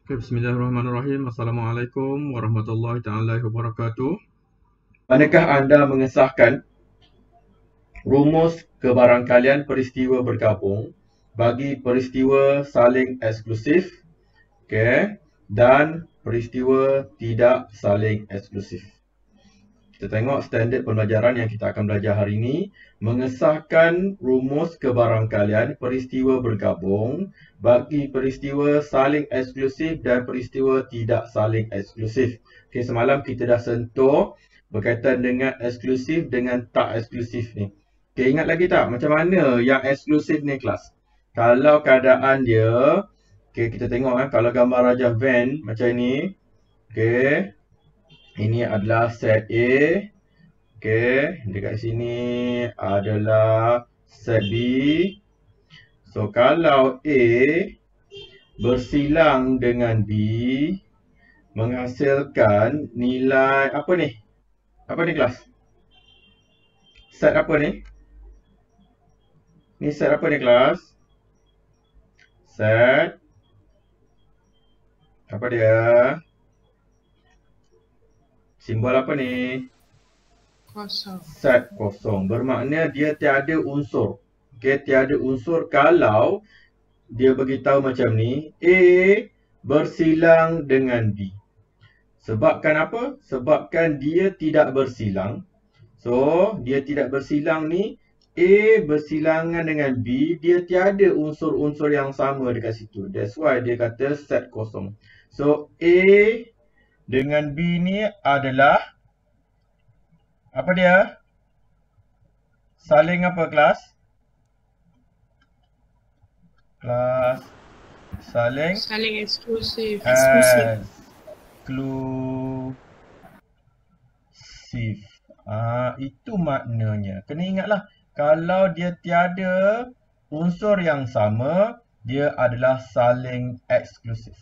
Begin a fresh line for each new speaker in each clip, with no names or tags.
Okay, bismillahirrahmanirrahim. Assalamualaikum warahmatullahi taala wabarakatuh. Manakah anda mengesahkan rumus kebarangkalian peristiwa bergabung bagi peristiwa saling eksklusif, okay, dan peristiwa tidak saling eksklusif? Kita tengok standard pembelajaran yang kita akan belajar hari ini. Mengesahkan rumus kebarangkalian peristiwa bergabung bagi peristiwa saling eksklusif dan peristiwa tidak saling eksklusif. Okay, semalam kita dah sentuh berkaitan dengan eksklusif dengan tak eksklusif ni. Okay, ingat lagi tak macam mana yang eksklusif ni kelas? Kalau keadaan dia, okay, kita tengok kalau gambar rajah van macam ni. Okay. Ini adalah set A. Okey, dekat sini adalah set B. So, kalau A bersilang dengan B menghasilkan nilai apa ni? Apa ni kelas? Set apa ni? Ni set apa ni kelas? Set apa dia? Simbol apa ni?
Kosong.
Set kosong. Bermakna dia tiada unsur. Okey, tiada unsur kalau dia beritahu macam ni, A bersilang dengan B. Sebabkan apa? Sebabkan dia tidak bersilang. So, dia tidak bersilang ni, A bersilangan dengan B, dia tiada unsur-unsur yang sama dekat situ. That's why dia kata set kosong. So, A dengan B ni adalah apa dia? Saling apa kelas? Kelas saling
eksklusif.
eksklusif. Itu maknanya. Kena ingatlah, kalau dia tiada unsur yang sama, dia adalah saling eksklusif.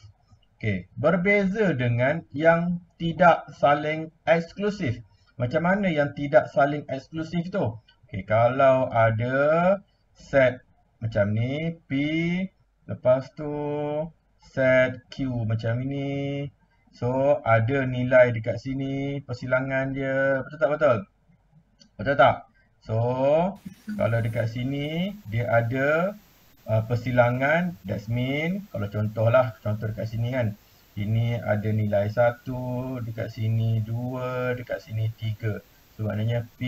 Okey, berbeza dengan yang tidak saling eksklusif. Macam mana yang tidak saling eksklusif tu? Okey, kalau ada set macam ni, P, lepas tu set Q macam ini. So, ada nilai dekat sini, persilangan dia. Betul tak betul? Betul tak? So, kalau dekat sini, dia ada persilangan, that's mean, kalau contohlah, contoh dekat sini kan. Ini ada nilai 1, dekat sini 2, dekat sini 3. So, maknanya P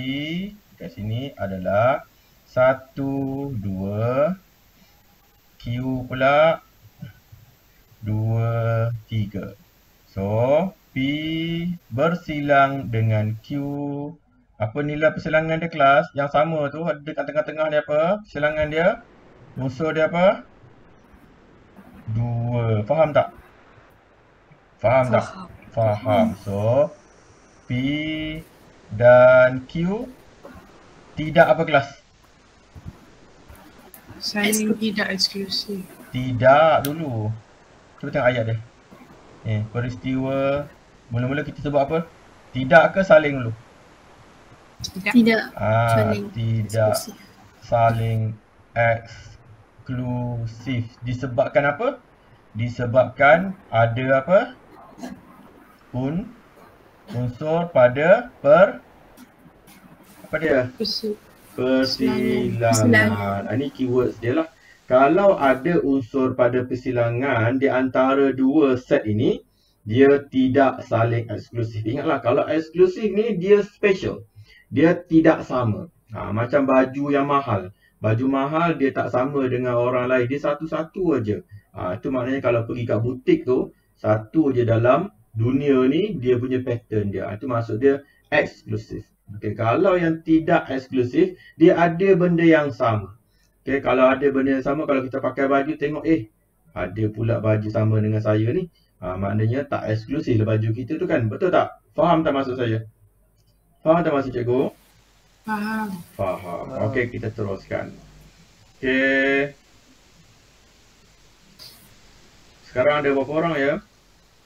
dekat sini adalah 1, 2, Q pula 2, 3. So, P bersilang dengan Q. Apa nilai persilangan dia kelas? Yang sama tu, ada dekat tengah-tengah dia apa? Persilangan dia, unsur dia apa? 2. Faham tak? Faham tak? Faham. So, P dan Q tidak apa kelas?
Saling tidak eksklusif.
Tidak dulu. Cuba tengok ayat dia. Peristiwa, mula-mula kita sebut apa? Tidak ke saling dulu?
Tidak.
Tidak saling eksklusif. Disebabkan apa? Disebabkan ada apa? Unsur pada apa dia? Persilangan. Ini keywords dia lah. Kalau ada unsur pada persilangan di antara dua set ini, dia tidak saling eksklusif. Ingatlah, kalau eksklusif ni dia special. Dia tidak sama. Macam baju yang mahal. Baju mahal dia tak sama dengan orang lain. Dia satu-satu aja. Itu maknanya kalau pergi kat butik tu, satu je dalam dunia ni dia punya pattern dia. Itu maksud dia eksklusif. Okay, kalau yang tidak eksklusif, dia ada benda yang sama. Okay, kalau ada benda yang sama, kalau kita pakai baju, tengok, ada pula baju sama dengan saya ni. Maknanya tak eksklusif lah baju kita tu kan. Betul tak? Faham tak maksud saya? Faham tak maksud cikgu?
Faham.
Faham. Okey, kita teruskan. Okey. Sekarang ada berapa orang ya?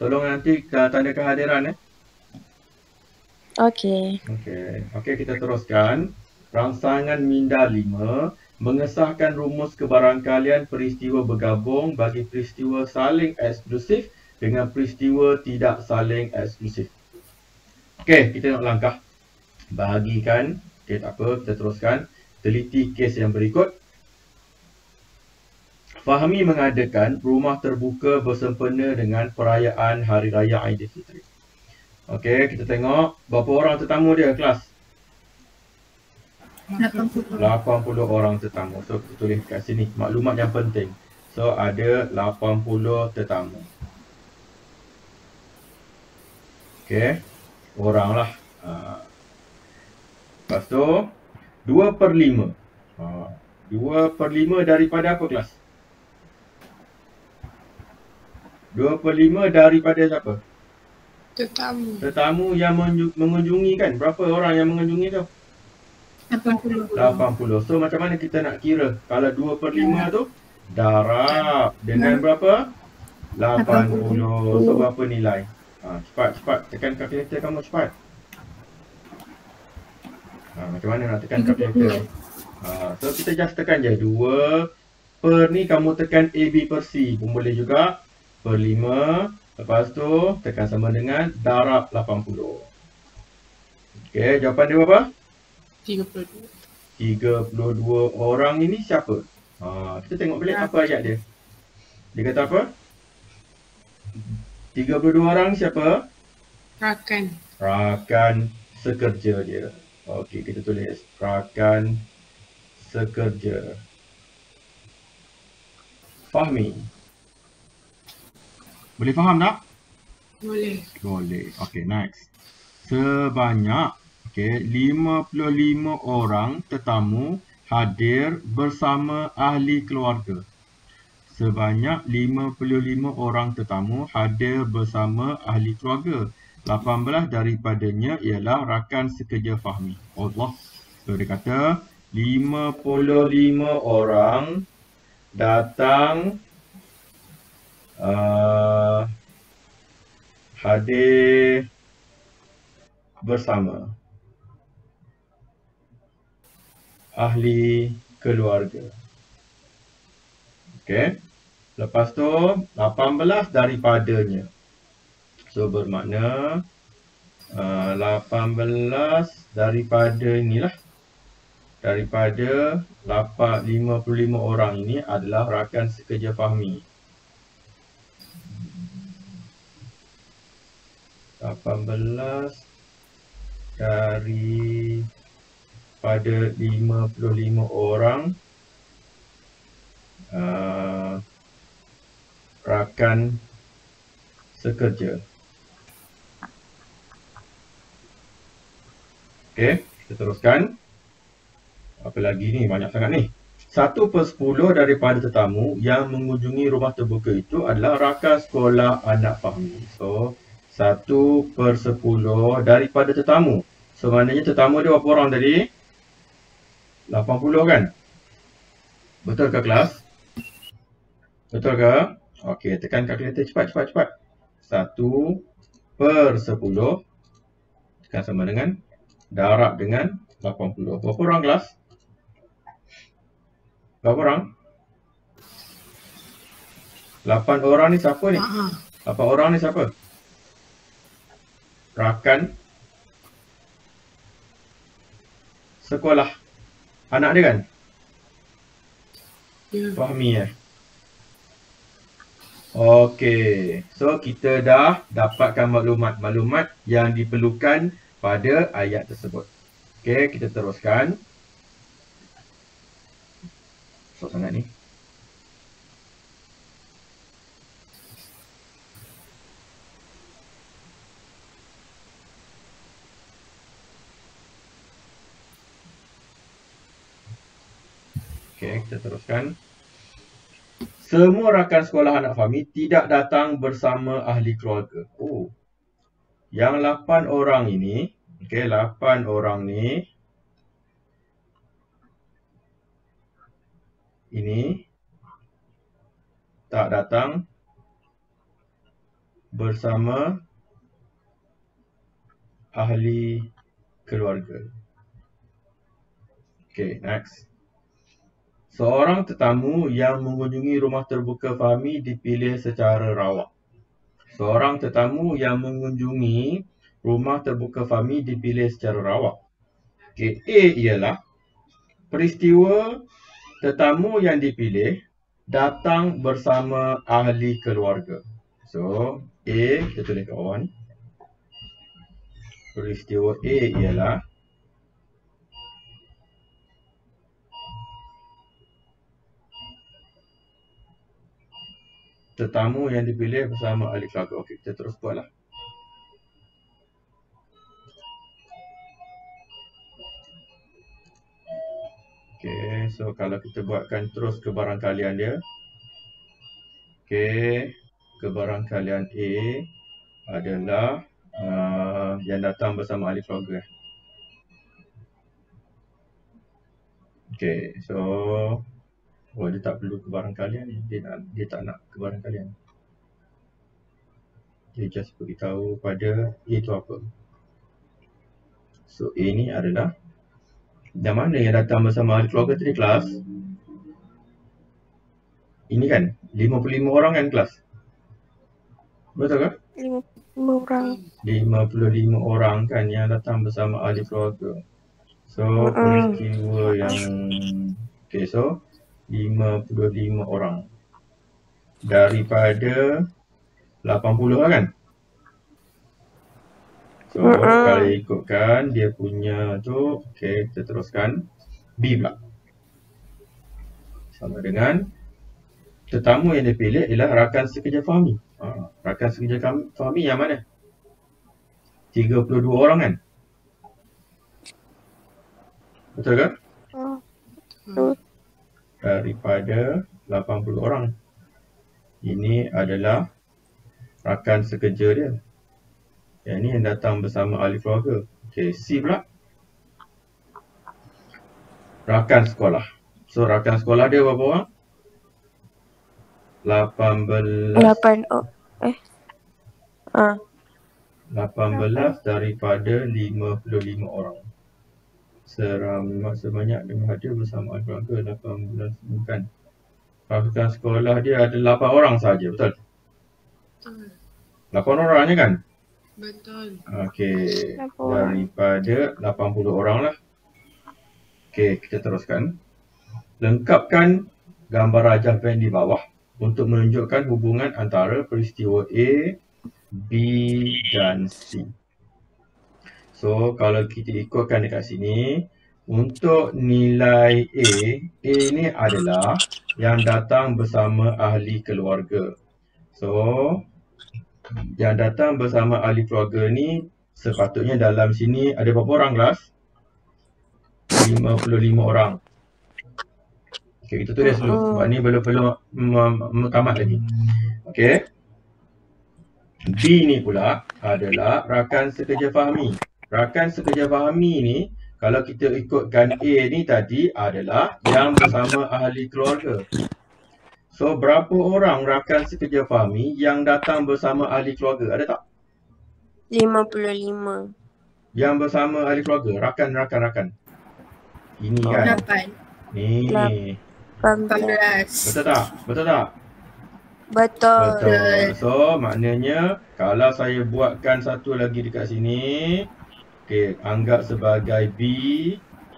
Tolong nanti tanda kehadiran
Okey.
Okey, kita teruskan. Rangsangan Minda 5 mengesahkan rumus kebarangkalian peristiwa bergabung bagi peristiwa saling eksklusif dengan peristiwa tidak saling eksklusif. Okey, kita nak langkah bahagikan. Okey, tak apa, kita teruskan. Teliti kes yang berikut. Fahmi mengadakan rumah terbuka bersempena dengan perayaan Hari Raya Aidilfitri. Okey, kita tengok berapa orang tetamu dia kelas.
80.
80 orang tetamu. So, kita tulis kat sini maklumat yang penting. So, ada 80 tetamu. Okey, orang lah. Lepas tu, 2/5. 2/5 daripada apa kelas? 2/5 daripada siapa?
Tetamu.
Tetamu yang mengunjungi kan? Berapa orang yang mengunjungi tu?
80.
80. So macam mana kita nak kira? Kalau 2/5 tu darab dengan berapa? 80. So berapa nilai? Cepat. Tekan kalkulator kamu cepat. Macam mana nak tekan kalkulator? So kita just tekan je 2 per ni kamu tekan AB per C pun boleh juga. Per 5. Lepas tu tekan sama dengan darab 80. Okey, jawapan dia berapa?
32.
32 orang ini siapa? Kita tengok balik apa ayat dia. Dia kata apa? 32 orang siapa? Rakan sekerja dia. Okey, kita tulis rakan sekerja. Fahmi. Boleh faham tak? Boleh. Okey, next. Sebanyak 55 orang tetamu hadir bersama ahli keluarga. Sebanyak 55 orang tetamu hadir bersama ahli keluarga. 18 daripadanya ialah rakan sekerja Fahmi. Allah. So dia kata 55 orang datang hadir bersama ahli keluarga. Okey. Lepas tu 18 daripadanya. So bermakna 18 daripada inilah. Daripada 55 orang ini adalah rakan sekerja Fahmi. 18 daripada 55 orang rakan sekerja. Okey, kita teruskan. Apa lagi ni? Banyak sangat ni. 1/10 daripada tetamu yang mengunjungi rumah terbuka itu adalah rakan sekolah anak Fahmi. So, 1/10 daripada tetamu. So, maknanya tetamu dia berapa orang tadi? 80 kan? Betul ke kelas? Betul ke? Okey, tekan kalkulator cepat. 1/10 tekan sama dengan darab dengan 80. Berapa orang kelas? Berapa orang? 8 orang ni siapa ni? 8 orang ni siapa? Rakan sekolah anak dia kan? Fahmi Okey. So kita dah dapatkan maklumat yang diperlukan pada ayat tersebut. Okey, kita teruskan. Susah sangat ni. Okey, kita teruskan. Semua rakan sekolah anak Fahmi tidak datang bersama ahli keluarga. Yang 8 orang ini, 8 orang ni ini tak datang bersama ahli keluarga. Okay, next. Seorang tetamu yang mengunjungi rumah terbuka Fahmi dipilih secara rawak. Seorang tetamu yang mengunjungi rumah terbuka Fahmi dipilih secara rawak. Okay, A ialah peristiwa tetamu yang dipilih datang bersama ahli keluarga. So, A kita tulis kat bawah ni. Peristiwa A ialah tetamu yang dipilih bersama ahli keluarga. Okey, kita terus buatlah. Okey, so kalau kita buatkan terus kebarangkalian dia. Okey, kebarangkalian A adalah yang datang bersama ahli keluarga. Okey, so dia tak perlu kebarangkalian ni. Dia tak nak kebarangkalian. Dia just beritahu pada A tu apa. So A ni adalah yang mana yang datang bersama ahli keluarga tadi kelas? Ini kan 55 orang kan kelas? Betul ke?
55 orang.
55 orang kan yang datang bersama ahli keluarga. So peristiwa yang okay, so 55 orang daripada 80 lah kan? So kalau ikutkan dia punya tu, okay, kita teruskan B pula. Sama dengan tetamu yang dipilih ialah rakan sekerja Fahmi. Rakan sekerja Fahmi yang mana? 32 orang kan? Betul ke? Daripada 80 orang. Ini adalah rakan sekerja dia. Yang ni yang datang bersama ahli keluarga. Okay, C pula. Rakan sekolah. So, rakan sekolah dia berapa orang? 18 daripada 55 orang. Sebanyak dengan dia bersama ahli keluarga 18 bukan. Rakan sekolah dia ada 8 orang saja, betul? 8 orang je kan?
Betul.
Okey, daripada 80 orang lah. Okey, kita teruskan. Lengkapkan gambar rajah band di bawah untuk menunjukkan hubungan antara peristiwa A, B dan C. So, kalau kita ikutkan dekat sini, untuk nilai A ni adalah yang datang bersama ahli keluarga. So, yang datang bersama ahli keluarga ni sepatutnya dalam sini ada berapa orang kelas? 55 orang. Okay, kita tulis dulu. Sebab ni belum tamat lagi. Okay. B ni pula adalah rakan sekerja Fahmi. Rakan sekerja Fahmi ni, kalau kita ikutkan A ni tadi adalah yang bersama ahli keluarga. So, berapa orang rakan sekerja Fahmi yang datang bersama ahli keluarga? Ada tak?
55.
Yang bersama ahli keluarga, rakan. Ini kan?
8.
Ni.
14.
Betul tak?
Betul.
So, maknanya kalau saya buatkan satu lagi dekat sini, okay, anggap sebagai B.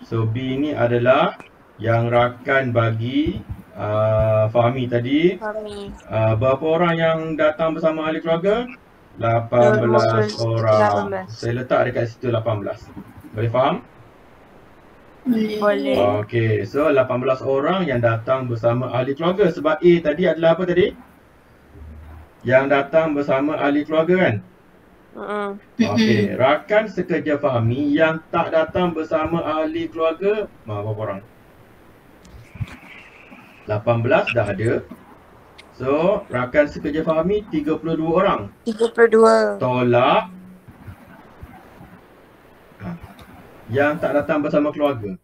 So, B ni adalah yang rakan bagi Fahmi tadi. Berapa orang yang datang bersama ahli keluarga? 18 orang.
18.
Saya letak dekat situ 18. Boleh faham?
Boleh.
Okey, so 18 orang yang datang bersama ahli keluarga. Sebab A tadi adalah apa tadi? Yang datang bersama ahli keluarga kan? Okey, rakan sekerja Fahmi yang tak datang bersama ahli keluarga, berapa orang? 18 dah ada. So, rakan sekerja Fahmi 32 orang.
32.
Tolak yang tak datang bersama keluarga.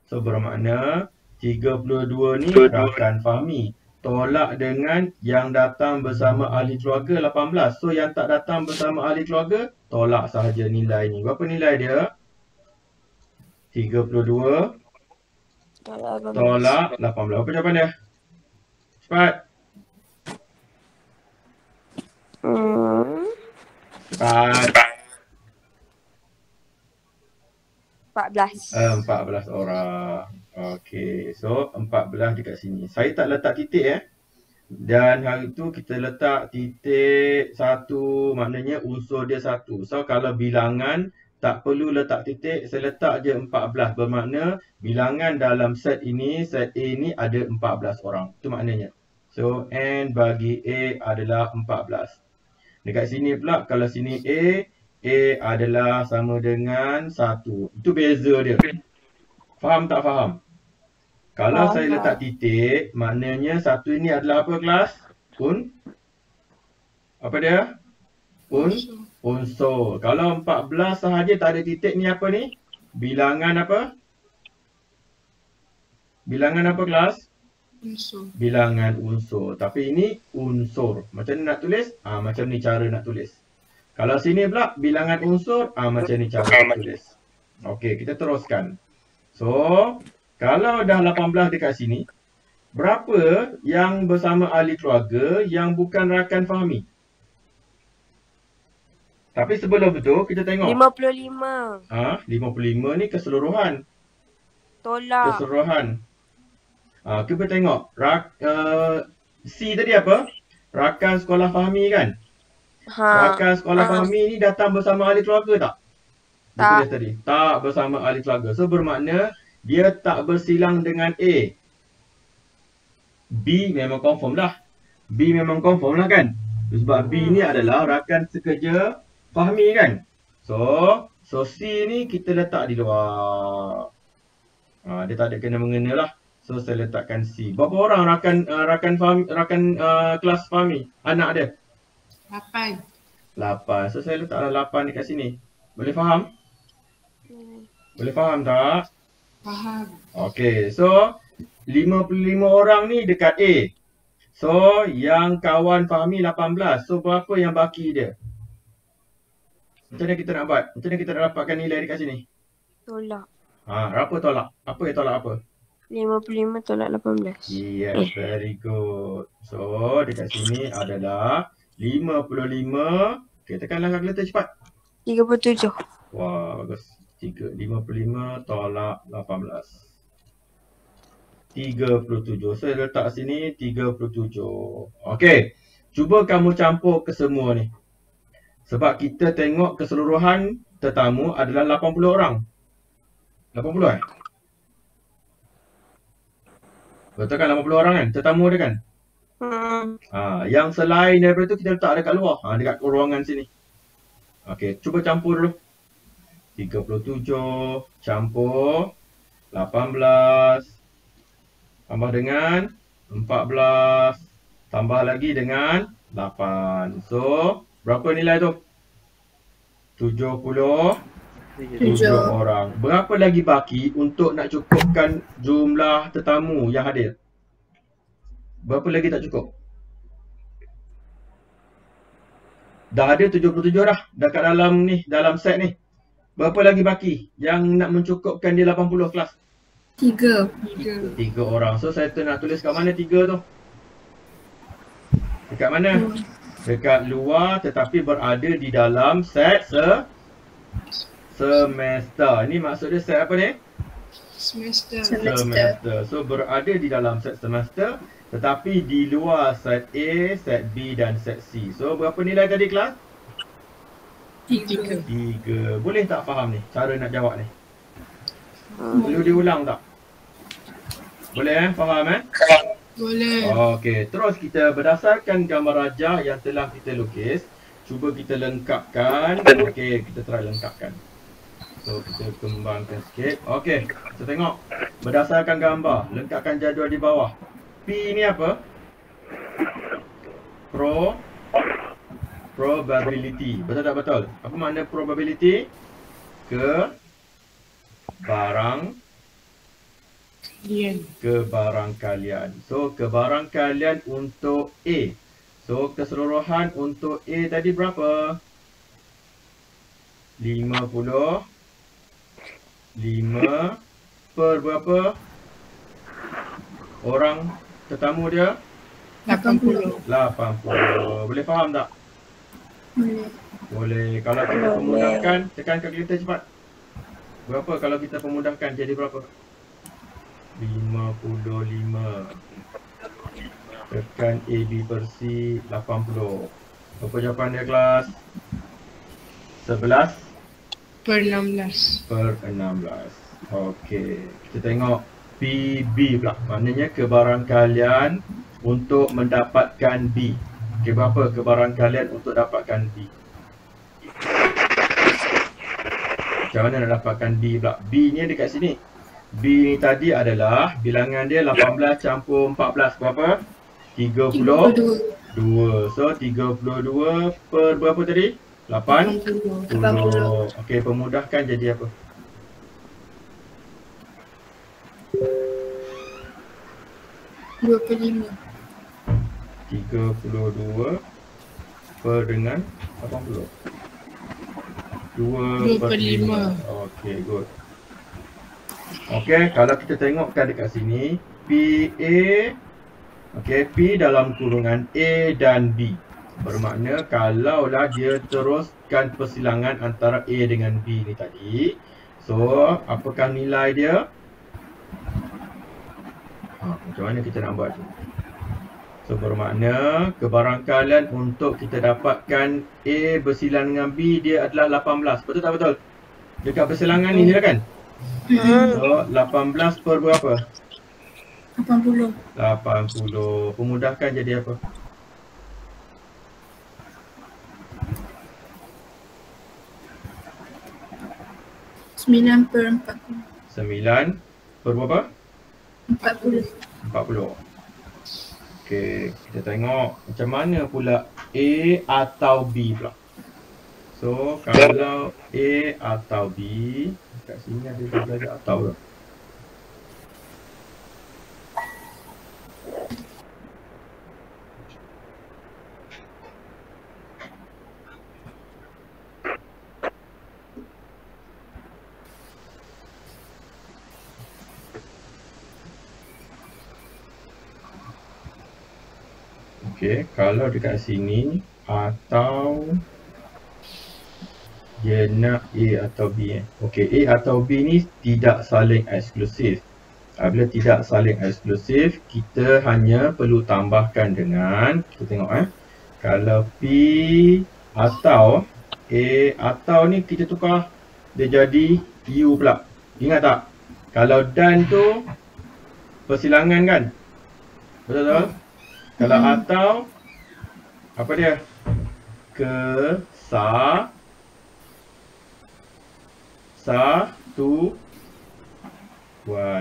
So, bermakna 32 ni rakan Fahmi. Tolak dengan yang datang bersama ahli keluarga 18. So, yang tak datang bersama ahli keluarga, tolak sahaja nilai ni. Berapa nilai dia? 32 tolak 18. Apa jawapan dia? Cepat. Cepat.
14.
14 orang. Okey, so 14 dekat sini. Saya tak letak titik Dan hari tu kita letak titik 1, maknanya unsur dia 1. So kalau bilangan tak perlu letak titik, saya letak je 14. Bermakna bilangan dalam set ini, set A ni ada 14 orang. Itu maknanya. So N bagi A adalah 14. Dekat sini pula, kalau sini A adalah sama dengan 1. Itu beza dia. Faham tak faham? Kalau saya letak titik, maknanya 1 ini adalah apa kelas? Apa dia? Unsur. Kalau 14 sahaja tak ada titik ni apa ni? Bilangan apa? Bilangan apa kelas?
Unsur.
Bilangan unsur. Tapi ini unsur. Macam ni nak tulis? Macam ni cara nak tulis. Kalau sini pula bilangan unsur, macam ni cara nak tulis. Okey, kita teruskan. So, kalau dah 18 dekat sini, berapa yang bersama ahli keluarga yang bukan rakan Fahmi? Tapi sebelum tu, kita tengok.
55.
55 ni keseluruhan.
Tolak.
Keseluruhan. Kita tengok. C tadi apa? Rakan sekolah Fahmi kan? Rakan sekolah Fahmi ni datang bersama ahli keluarga tak? Dia tulis tadi. Tak bersama ahli keluarga. So bermakna dia tak bersilang dengan A. B memang confirm lah. B memang confirm lah kan? Sebab B ni adalah rakan sekerja Fahmi kan? So C ni kita letak di luar. Dia tak ada kena-mengena lah. So saya letakkan C. Berapa orang rakan Fahmi, kelas Fahmi? Anak dia?
8.
8. So saya letaklah 8 dekat sini. Boleh faham? Boleh faham tak?
Faham.
Okey, so 55 orang ni dekat A. So yang kawan Fahmi 18. So berapa yang baki dia? Macam mana kita nak buat? Macam mana kita nak dapatkan nilai dekat sini?
Tolak.
Berapa tolak? Apa yang tolak apa?
55 tolak 18.
Yes, very good. So dekat sini adalah 55. Okay, tekanlah kalkulator cepat.
37.
Wah, bagus. 55 tolak 18. 37. Saya letak sini 37. Okey. Cuba kamu campur ke semua ni. Sebab kita tengok keseluruhan tetamu adalah 80 orang. 80 Betul kan 80 orang kan? Tetamu dia kan? Yang selain daripada tu kita letak dekat luar. Dekat ruangan sini. Okey, cuba campur dulu. 37 campur 18 tambah dengan 14 tambah lagi dengan 8. So, berapa nilai tu? 77 orang. Berapa lagi baki untuk nak cukupkan jumlah tetamu yang hadir? Berapa lagi tak cukup? Dah ada 77 dah dekat dalam set ni. Berapa lagi baki yang nak mencukupkan dia 80 kelas?
3
orang. So saya nak tulis kat mana 3 tu? Dekat mana? Dekat luar tetapi berada di dalam set semester. Ini maksud dia set apa ni?
Semester.
So berada di dalam set semester tetapi di luar set A, set B dan set C. So berapa nilai tadi kelas?
3.
Boleh tak faham ni cara nak jawab ni? Perlu diulang tak? Boleh faham
Boleh.
Okey, terus kita berdasarkan gambar rajah yang telah kita lukis, cuba kita lengkapkan. Okey, kita try lengkapkan. So kita kembangkan sikit. Okey, kita tengok berdasarkan gambar, lengkapkan jadual di bawah. P ni apa? Probability. Betul tak betul? Apa makna probability? Kebarangkalian. So kebarangkalian untuk A. So keseluruhan untuk A tadi berapa? 50 5 per berapa? Orang tetamu dia
80.
80. Boleh faham tak?
Boleh.
Boleh. Kalau kita pemudahkan, tekan kalkulator cepat. Berapa kalau kita pemudahkan jadi berapa? 55. Tekan AB per C 80. Berapa jawapan dia kelas? 11
Per 16.
per 16. Okey. Kita tengok PB pula. Maknanya kebarangkalian untuk mendapatkan B. Okey, berapa kebarangkalian untuk dapatkan B? Macam mana nak dapatkan B pula? B ni dekat sini. B ni tadi adalah bilangan dia 18 campur 14 berapa? 32. So 32 per berapa tadi? 80.
80.
Okey, pemudahkan jadi apa?
Dua per 5.
32 per dengan 80. 2
2
per
per
5.
5.
Okey, good. Okey, kalau kita tengokkan dekat sini, PA, okey, P dalam kurungan A dan B. Bermakna kalaulah dia teruskan persilangan antara A dengan B ni tadi, so apakah nilai dia? Macam mana kita nak buat tu? So bermakna kebarangkalian untuk kita dapatkan A bersilang dengan B dia adalah 18. Betul tak betul? Dekat persilangan ni kan? So 18 per berapa?
80.
80. Pemudahkan jadi apa?
9 per 40.
9 per berapa?
40.
40. Okey, kita tengok macam mana pula A atau B pula. So, kalau A atau B, kat sini ada belajar atau tak? Okey, kalau dekat sini atau dia nak A atau B. Okey, A atau B ni tidak saling eksklusif. Bila tidak saling eksklusif, kita hanya perlu tambahkan dengan, kita tengok kalau P atau A atau ni kita tukar, dia jadi U pula. Ingat tak? Kalau dan tu persilangan kan? Betul tak? Kalau atau, apa dia? Kesatuan.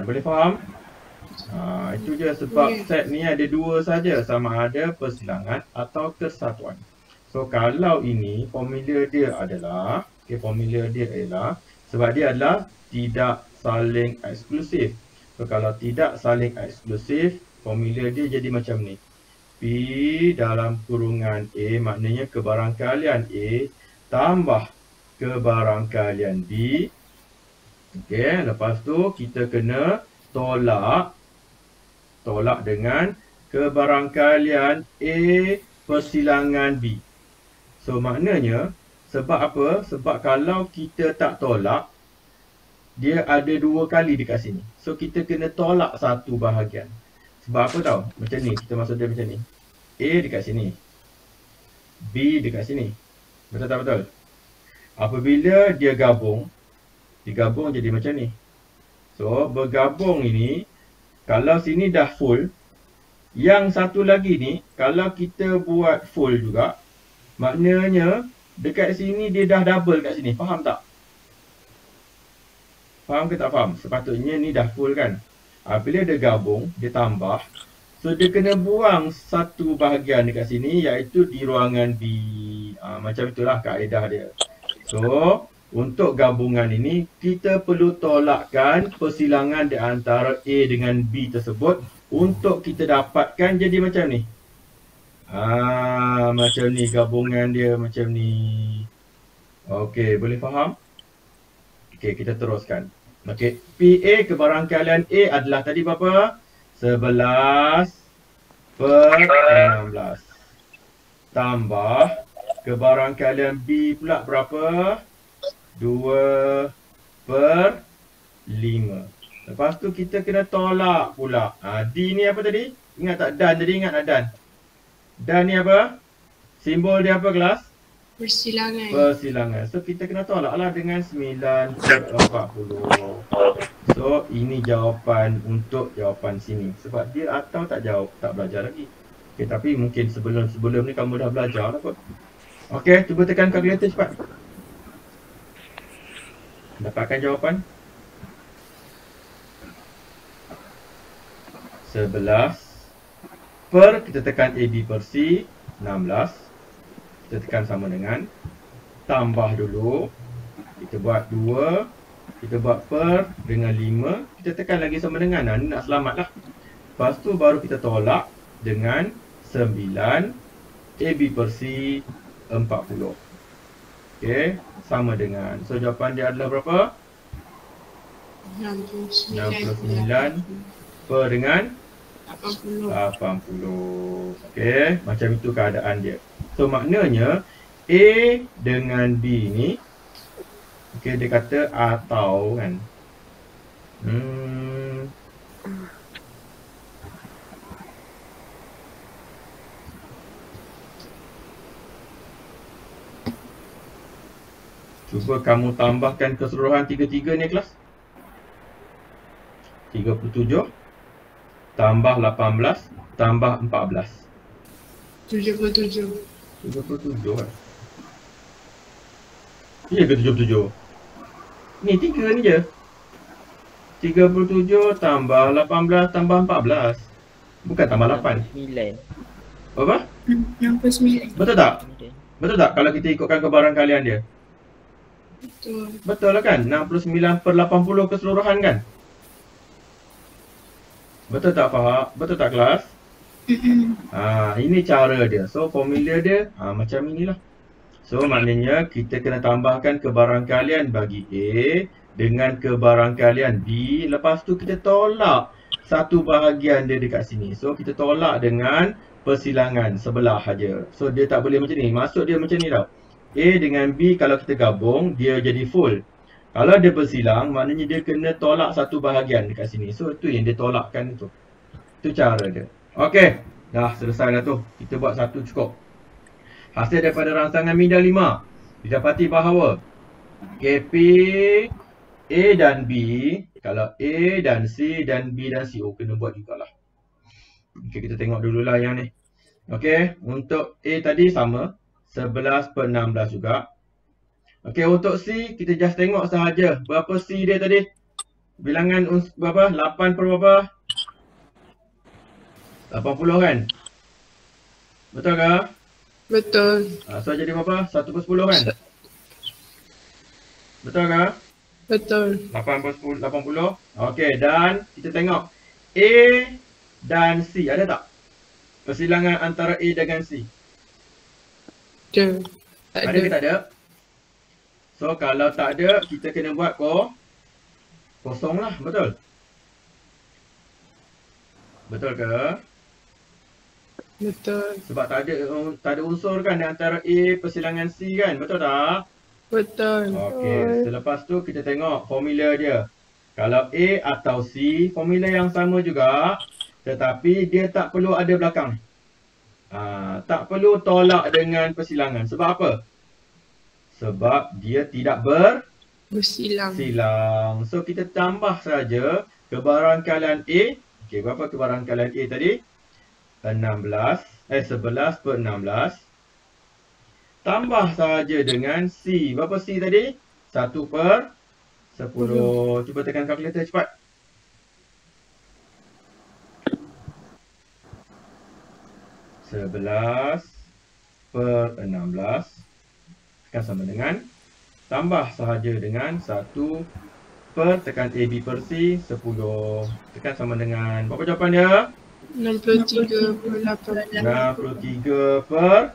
Boleh faham? Itu je sebab set ni ada dua saja, sama ada persilangan atau kesatuan. So kalau ini formula dia adalah, formula dia adalah sebab dia adalah tidak saling eksklusif. So kalau tidak saling eksklusif, formula dia jadi macam ni. P dalam kurungan A maknanya kebarangkalian A tambah kebarangkalian B. Okey, lepas tu kita kena tolak dengan kebarangkalian A persilangan B. So maknanya sebab apa? Sebab kalau kita tak tolak, dia ada dua kali dekat sini. So kita kena tolak satu bahagian. Sebab apa tau? Macam ni, kita masuk dia macam ni. A dekat sini. B dekat sini. Betul tak betul? Apabila dia gabung, digabung jadi macam ni. So, bergabung ini, kalau sini dah full, yang satu lagi ni, kalau kita buat full juga, maknanya dekat sini dia dah double kat sini. Faham tak? Faham ke tak faham? Sepatutnya ni dah full kan? Bila dia gabung, dia tambah. So, dia kena buang satu bahagian dekat sini, iaitu di ruangan B. Macam itulah kaedah dia. So, untuk gabungan ini, kita perlu tolakkan persilangan di antara A dengan B tersebut untuk kita dapatkan jadi macam ni. Macam ni gabungan dia macam ni. Okey, boleh faham? Okey, kita teruskan. Okey, PA kebarangkalian A adalah tadi berapa? 11 per 16. Tambah kebarangkalian B pula berapa? 2 per 5. Lepas tu kita kena tolak pula. D ni apa tadi? Ingat tak dan tadi? Ingat tak dan? Dan ni apa? Simbol dia apa kelas?
Persilangan.
Persilangan. So kita kena tolak lah dengan 9 per 40. So ini jawapan untuk jawapan sini. Sebab dia atau tak jawab, tak belajar lagi. Okay, tapi mungkin sebelum ni kamu dah belajar lah kot. Okay, cuba tekan kalkulator cepat. Dapatkan jawapan. 11 per, kita tekan AB per C, 16. Kita tekan sama dengan, tambah dulu, kita buat 2, kita buat per dengan 5, kita tekan lagi sama dengan, ni nak selamat lah. Lepas tu baru kita tolak dengan 9, AB per C 40. Okay, sama dengan, so jawapan dia adalah berapa? 69 per dengan 80. Okay, macam itu keadaan dia. So maknanya A dengan B ni, okay, dia kata atau kan. Cuba kamu tambahkan keseluruhan 33 ni kelas. 37 tambah 18 tambah 14.
77.
37 kan? Iya ke 77? Ni 3 ni je. 37 tambah 18 tambah 14. Bukan tambah 8.
9.
Apa?
69.
Betul tak? Betul tak kalau kita ikutkan kebarangkalian dia?
Betul.
Betul lah kan? 69 per 80 keseluruhan kan? Betul tak Faham? Betul tak kelas? Ini cara dia. So formula dia macam inilah. So maknanya kita kena tambahkan kebarangkalian bagi A dengan kebarangkalian B. Lepas tu kita tolak satu bahagian dia dekat sini. So kita tolak dengan persilangan sebelah saja. So dia tak boleh macam ni. Maksud dia macam ni tau. A dengan B kalau kita gabung dia jadi full. Kalau dia bersilang maknanya dia kena tolak satu bahagian dekat sini. So itu yang dia tolakkan itu. Itu cara dia. Okey, dah selesai dah tu. Kita buat satu cukup. Hasil daripada rangsangan minda 5 didapati bahawa KP A dan B, kalau A dan C dan B dan C, kena buat jugalah. Okey, kita tengok dululah yang ni. Okey, untuk A tadi sama 11 per 16 juga. Okey, untuk C kita just tengok sahaja berapa C dia tadi. Bilangan berapa? 8 per berapa? 80 kan? Betul ke?
Betul.
So jadi berapa? 1 per 10 kan? Betul ke?
Betul.
8 per 10, 80. Okey, dan kita tengok A dan C ada tak? Persilangan antara A dengan C.
Ada. Tak
Ada
ada.
ke tak ada? So kalau tak ada, kita kena buat kosong lah, betul? Betul ke?
Betul.
Sebab tak ada unsur kan di antara A persilangan C kan, betul tak?
Betul.
Okey, selepas tu kita tengok formula dia. Kalau A atau C, formula yang sama juga, tetapi dia tak perlu ada belakang. Tak perlu tolak dengan persilangan. Sebab apa? Sebab dia tidak
Bersilang.
bersilang. So kita tambah saja kebarangkalian A. Okey, berapa kebarangkalian A tadi? 11 per 16. Tambah saja dengan C. Berapa C tadi? 1 per 10. Cuba tekan kalkulator cepat. Sebelas per 16 tekan sama dengan, tambah sahaja dengan 1 per tekan AB per C 10 tekan sama dengan, berapa jawapan dia?
63 per 80.
63 per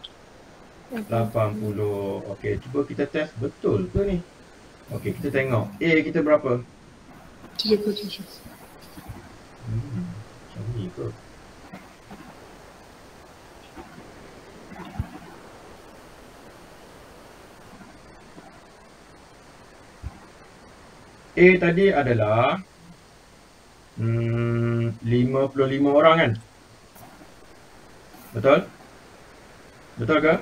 80. Okey, cuba kita test betul ke ni? Okey, kita tengok A kita berapa?
37.
Macam ni ke? A tadi adalah 55 orang kan? Betul? Betul ke?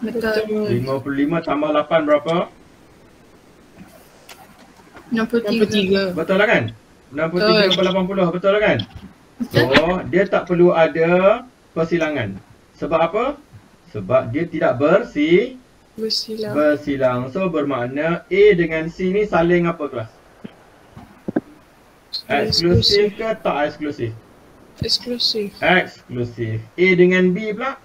Betul.
55 tambah 8 berapa?
63.
Betul lah kan? 63 per 80, betul lah kan? So, dia tak perlu ada persilangan. Sebab apa? Sebab dia tidak
Bersilang.
bersilang. So, bermakna A dengan C ni saling apa kelas? Eksklusif ke tak eksklusif?
Eksklusif.
Eksklusif. A dengan B pula?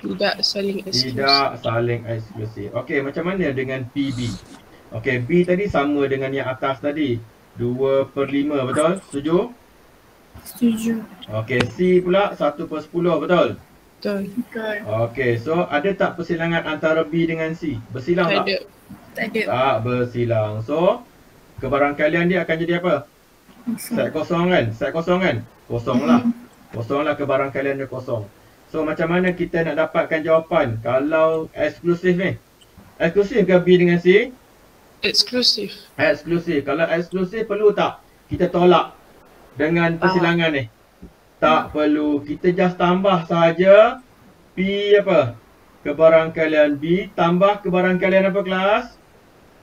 Tidak saling eksklusif.
Tidak saling eksklusif. Okey, macam mana dengan PB? Okey, B tadi sama dengan yang atas tadi. 2/5, betul? Setuju?
Setuju.
Okey, C pula 1/10, betul?
Betul.
Okey, so ada tak persilangan antara B dengan C? Bersilang
Tak
tak?
ada.
Tak ada.
Tak bersilang. So, kebarangkalian dia akan jadi apa? Set kosong kan? Set kosong kan? Kosong lah. Kosong lah, kebarangkalian dia kosong. So, macam mana kita nak dapatkan jawapan kalau eksklusif ni? Eksklusif ke B dengan C?
Eksklusif.
Eksklusif. Kalau eksklusif perlu tak kita tolak dengan persilangan ni? Tak perlu. Kita just tambah saja P apa? Kebarangkalian B tambah kebarangkalian apa kelas?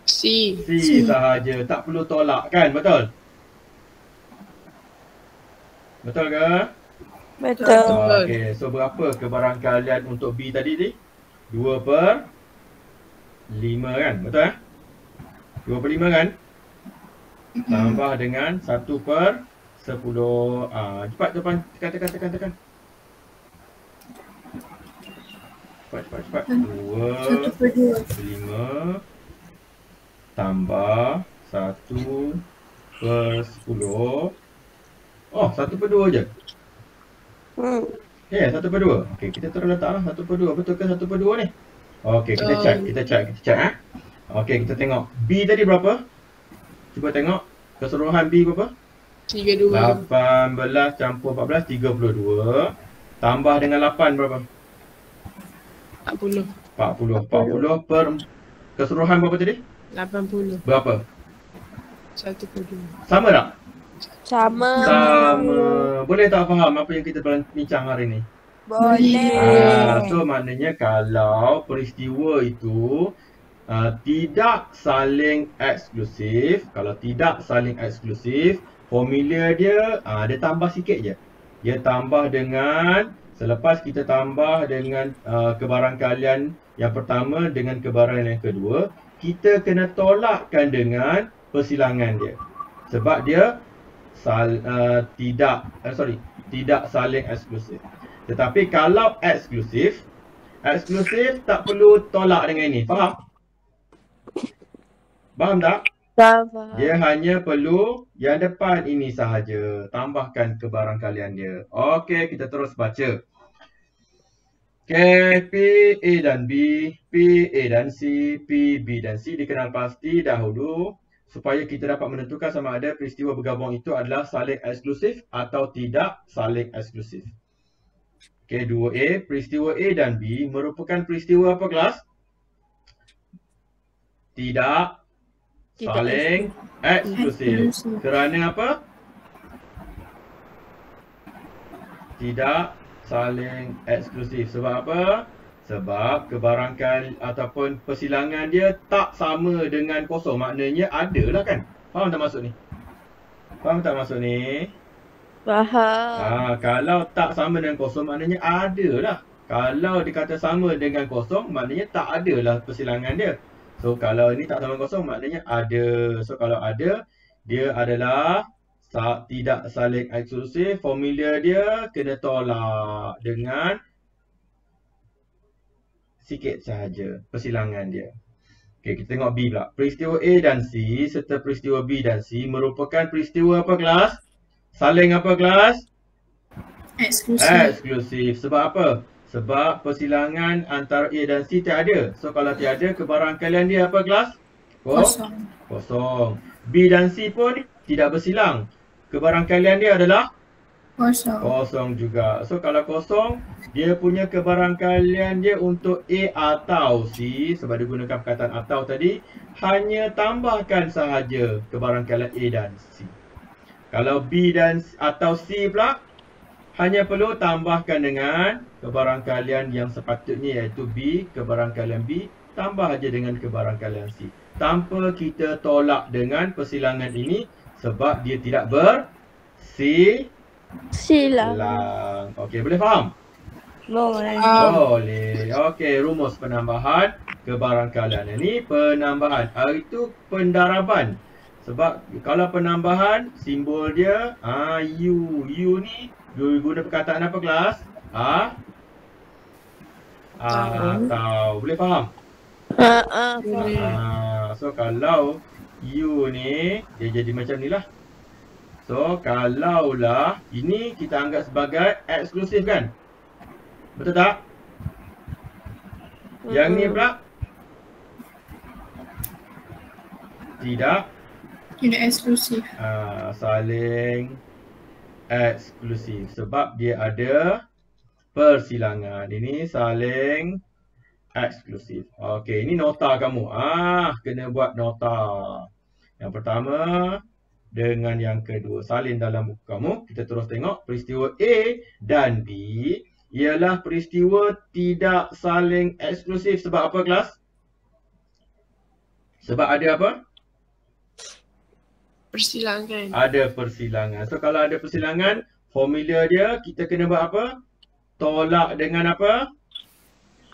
C.
C sahaja. Tak perlu tolak kan? Betul? Betul ke?
Betul.
Okey. So berapa kebarangkalian untuk B tadi ni? 2/5 kan? Betul eh? 2/5 kan? Tambah dengan 1/10. Cepat depan. Tekan. Cepat. 2/5 tambah 1/10. Oh, 1/2 je. Ya, 1/2. Okey, kita terus letaklah 1/2. Betul ke 1/2 ni? Okey, kita check eh. Okey, kita tengok. B tadi berapa? Cuba tengok. Keseluruhan B berapa?
32.
18 campur 14, 32. Tambah dengan 8 berapa?
40.
40 per keseluruhan berapa tadi?
80.
Berapa?
1/2.
Sama tak?
Sama.
Sama. Boleh tak faham apa yang kita bincang hari ni?
Boleh.
So maknanya kalau peristiwa itu tidak saling eksklusif, kalau tidak saling eksklusif, formula dia dia tambah sikit je. Dia tambah dengan, selepas kita tambah dengan kebarangkalian yang pertama dengan kebarangkalian yang kedua, kita kena tolakkan dengan persilangan dia. Sebab dia tidak saling eksklusif. Tetapi kalau eksklusif tak perlu tolak dengan ini. Faham? Faham tak?
Faham.
Dia hanya perlu yang depan ini sahaja. Tambahkan kebarangkalian dia. Okey, kita terus baca. Okey, P, A dan B, P, A dan C, P, B dan C dikenal pasti dahulu supaya kita dapat menentukan sama ada peristiwa bergabung itu adalah saling eksklusif atau tidak saling eksklusif. Okey, 2A, peristiwa A dan B merupakan peristiwa apa kelas? Tidak saling eksklusif. Kerana apa? Tidak saling eksklusif. Sebab apa? Sebab kebarangkalian ataupun persilangan dia tak sama dengan kosong. Maknanya ada lah kan? Faham tak maksud ni? Faham tak maksud ni?
Faham.
Kalau tak sama dengan kosong maknanya ada lah. Kalau dikata sama dengan kosong maknanya tak ada lah persilangan dia. So kalau ini tak sama dengan kosong maknanya ada. So kalau ada, dia adalah tidak saling eksklusif. Formula dia kena tolak dengan sikit sahaja persilangan dia. Okey, kita tengok B pula. Peristiwa A dan C serta peristiwa B dan C merupakan peristiwa apa kelas? Saling apa kelas? Eksklusif. Sebab apa? Sebab persilangan antara A dan C tiada. So kalau tiada, kebarangkalian dia apa kelas? Kosong. B dan C pun tidak bersilang. Kebarangkalian dia adalah
Kosong.
kosong juga. So kalau kosong, dia punya kebarangkalian dia untuk A atau C, sebab dia gunakan perkataan atau tadi, hanya tambahkan sahaja kebarangkalian A dan C. Kalau B dan atau C pula, hanya perlu tambahkan dengan kebarangkalian yang sepatutnya, iaitu B, kebarangkalian B, tambah aja dengan kebarangkalian C. Tanpa kita tolak dengan persilangan ini, sebab dia tidak bersilang.
Silang.
Okey, boleh faham?
Boleh.
Boleh. Okey, rumus penambahan kebarangkalian. Ini penambahan. Itu pendaraban. Sebab kalau penambahan, simbol dia U. U ni guna perkataan apa kelas? Atau. Boleh faham?
Boleh.
So kalau U ni, dia jadi macam ni lah. So, kalaulah ini kita anggap sebagai eksklusif kan? Betul tak? Yang ni pula? Tidak.
Tidak eksklusif.
Saling eksklusif. Sebab dia ada persilangan. Ini saling eksklusif. Okey, ini nota kamu. Kena buat nota. Yang pertama dengan yang kedua. Salin dalam buku kamu. Kita terus tengok peristiwa A dan B ialah peristiwa tidak saling eksklusif. Sebab apa kelas? Sebab ada apa?
Persilangan.
Ada persilangan. So kalau ada persilangan, formula dia kita kena buat apa? Tolak dengan apa?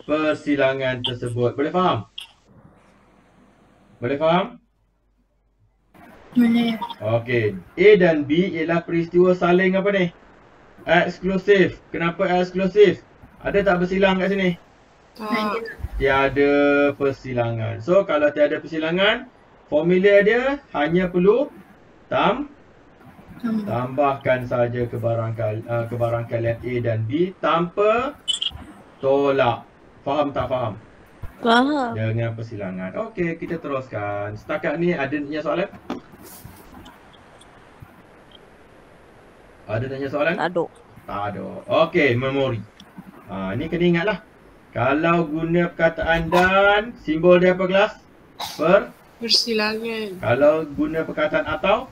Persilangan tersebut. Boleh faham? Boleh faham?
Boleh.
Okey. A dan B ialah peristiwa saling apa ni? Eksklusif. Kenapa eksklusif? Ada tak bersilang kat sini?
Tak.
Tiada persilangan. So kalau tiada persilangan, formula dia hanya perlu tambahkan saja kebarangkalian A dan B tanpa tolak. Faham tak faham?
Faham.
Dengan persilangan. Okey, kita teruskan. Setakat ni ada nak soalan? Ada tanya soalan?
Tak ada.
Tak ada. Okey, memori. Ni kena ingatlah. Kalau guna perkataan dan, simbol dia apa kelas?
Persilangan.
Kalau guna perkataan atau?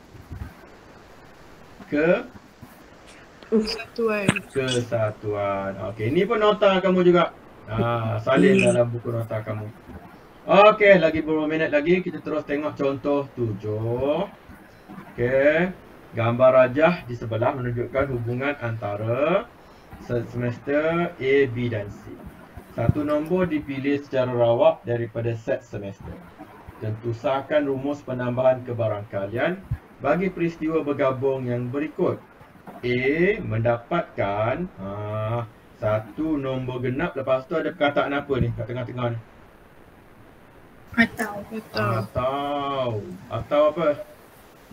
Kesatuan.
Kesatuan. Okey, ni pun nota kamu juga. Salin dalam buku nota kamu. Okey, lagi beberapa minit lagi. Kita terus tengok contoh 7. Okey. Gambar rajah di sebelah menunjukkan hubungan antara semester A, B dan C. Satu nombor dipilih secara rawak daripada set semester. Tentu sahkan rumus penambahan kebarangkalian bagi peristiwa bergabung yang berikut. A mendapatkan satu nombor genap, lepas tu ada perkataan apa ni kat tengah-tengah ni? Atau apa?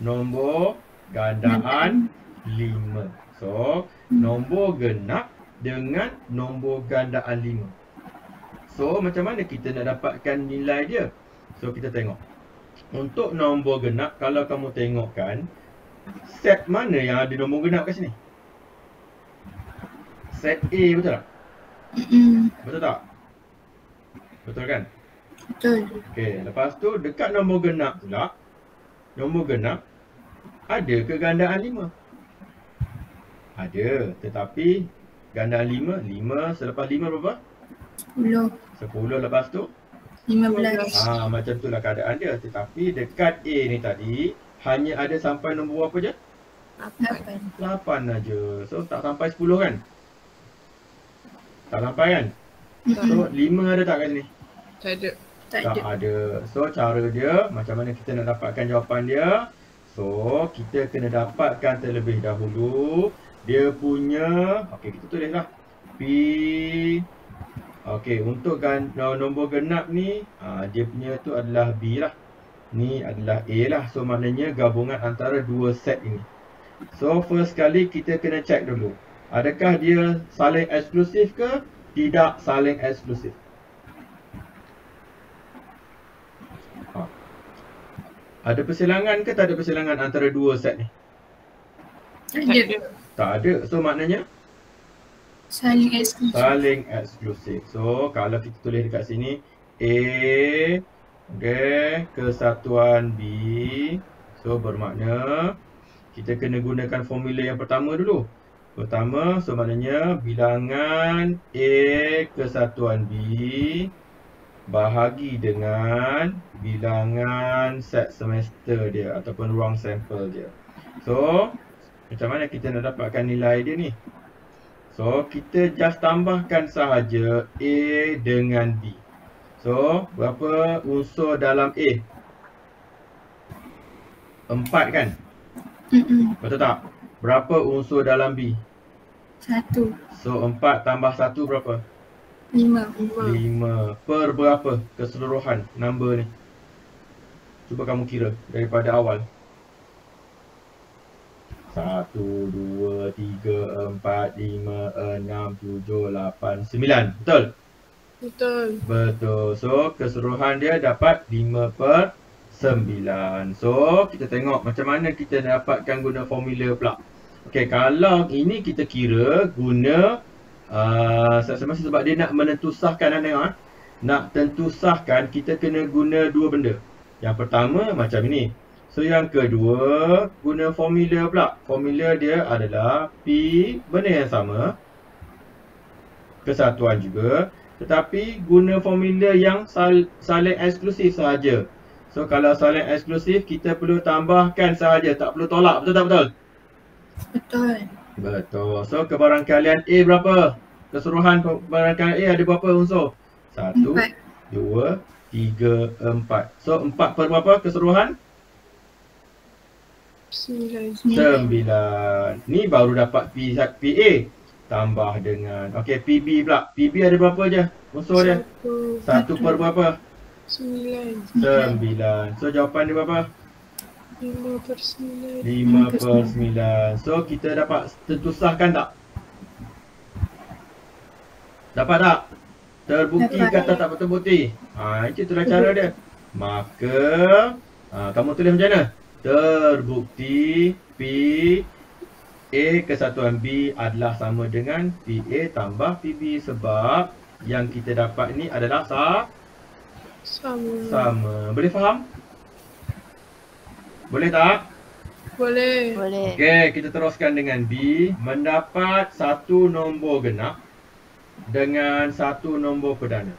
Nombor gandaan 5. So, nombor genap dengan nombor gandaan 5. So, macam mana kita nak dapatkan nilai dia? So, kita tengok. Untuk nombor genap, kalau kamu tengok kan, set mana yang ada nombor genap kat sini? Set A, betul tak? Betul tak? Betul kan?
Betul.
Okey, lepas tu dekat nombor genap pula, nombor genap ada ke gandaan 5? Ada, tetapi gandaan 5 selepas 5 berapa?
10.
10 lepas tu?
15.
Macam itulah keadaan dia. Tetapi dekat A ni tadi hanya ada sampai nombor berapa je?
8.
8 aja. So tak sampai 10 kan? Tak sampai kan? So 5 ada tak kat sini?
Tak ada.
Tak
Tak
ada.
ada. So cara dia, macam mana kita nak dapatkan jawapan dia? So kita kena dapatkan terlebih dahulu dia punya, okey kita tulislah P. Okey, untuk nombor genap ni dia punya tu adalah B lah. Ni adalah A lah. So maknanya gabungan antara dua set ini. So first kali kita kena check dulu, adakah dia saling eksklusif ke tidak saling eksklusif? Ada persilangan ke tak ada persilangan antara dua set ni?
Tak ada.
Tak ada. So maknanya
Saling eksklusif.
saling eksklusif. So kalau kita tulis dekat sini A, okay, kesatuan B. So bermakna kita kena gunakan formula yang pertama dulu. Pertama, so maknanya bilangan A kesatuan B bahagi dengan bilangan set semester dia ataupun ruang sampel dia. So, macam mana kita nak dapatkan nilai dia ni? So, kita just tambahkan sahaja A dengan B. So, berapa unsur dalam A? 4 kan? Betul tak? Berapa unsur dalam B?
1.
So, 4 tambah 1 berapa?
5.
5 per berapa keseluruhan number ni? Cuba kamu kira daripada awal. 1, 2, 3, 4, 5, 6, 7, 8, 9. Betul?
Betul.
Betul. So, keseluruhan dia dapat 5 per 9. So, kita tengok macam mana kita dapatkan guna formula pula. Okey, kalau ini kita kira guna semasa sebab dia nak menentusahkan, anda tengok nak tentusahkan kita kena guna dua benda. Yang pertama macam ini. So yang kedua guna formula pula. Formula dia adalah P, benda yang sama, kesatuan juga, tetapi guna formula yang saling eksklusif sahaja. So kalau saling eksklusif kita perlu tambahkan sahaja, tak perlu tolak. Betul tak betul?
Betul.
Betul. So kebarangkalian A berapa? Keseluruhan kebarangkalian A ada berapa unsur? 1, 2, 3, 4. So 4 per berapa keseluruhan?
9.
9. Ni baru dapat PA. Tambah dengan, okey, PB pula. PB ada berapa je unsur dia? 1 per berapa?
9.
9. So jawapan dia berapa?
5 per 9.
5 per 9. So kita dapat tentusahkan tak? Dapat tak? Terbukti
Dapat.
kata tak terbukti? Itulah cara dia. Maka kamu tulis macam mana? Terbukti P A kesatuan B adalah sama dengan PA tambah PB sebab yang kita dapat ni adalah sama. Boleh faham? Boleh tak?
Boleh.
Boleh.
Okey, kita teruskan dengan B. Mendapat satu nombor genap dengan satu nombor perdana.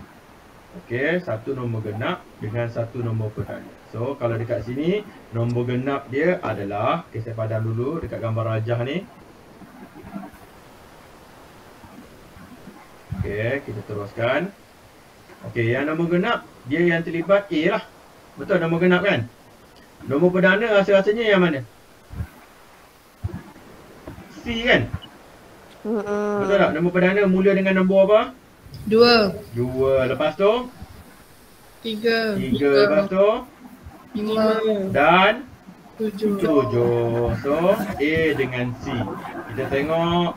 Okey, satu nombor genap dengan satu nombor perdana. So, kalau dekat sini, nombor genap dia adalah, okay, saya padam dulu dekat gambar rajah ni. Okey, kita teruskan. Okey, yang nombor genap, dia yang terlibat A lah. Betul, nombor genap kan? Nombor perdana rasa-rasanya yang mana? C kan? Betul tak? Nombor perdana mula dengan nombor apa?
2.
2. Lepas tu?
3.
3. Lepas tu?
5.
Dan?
7.
7. So, A dengan C. Kita tengok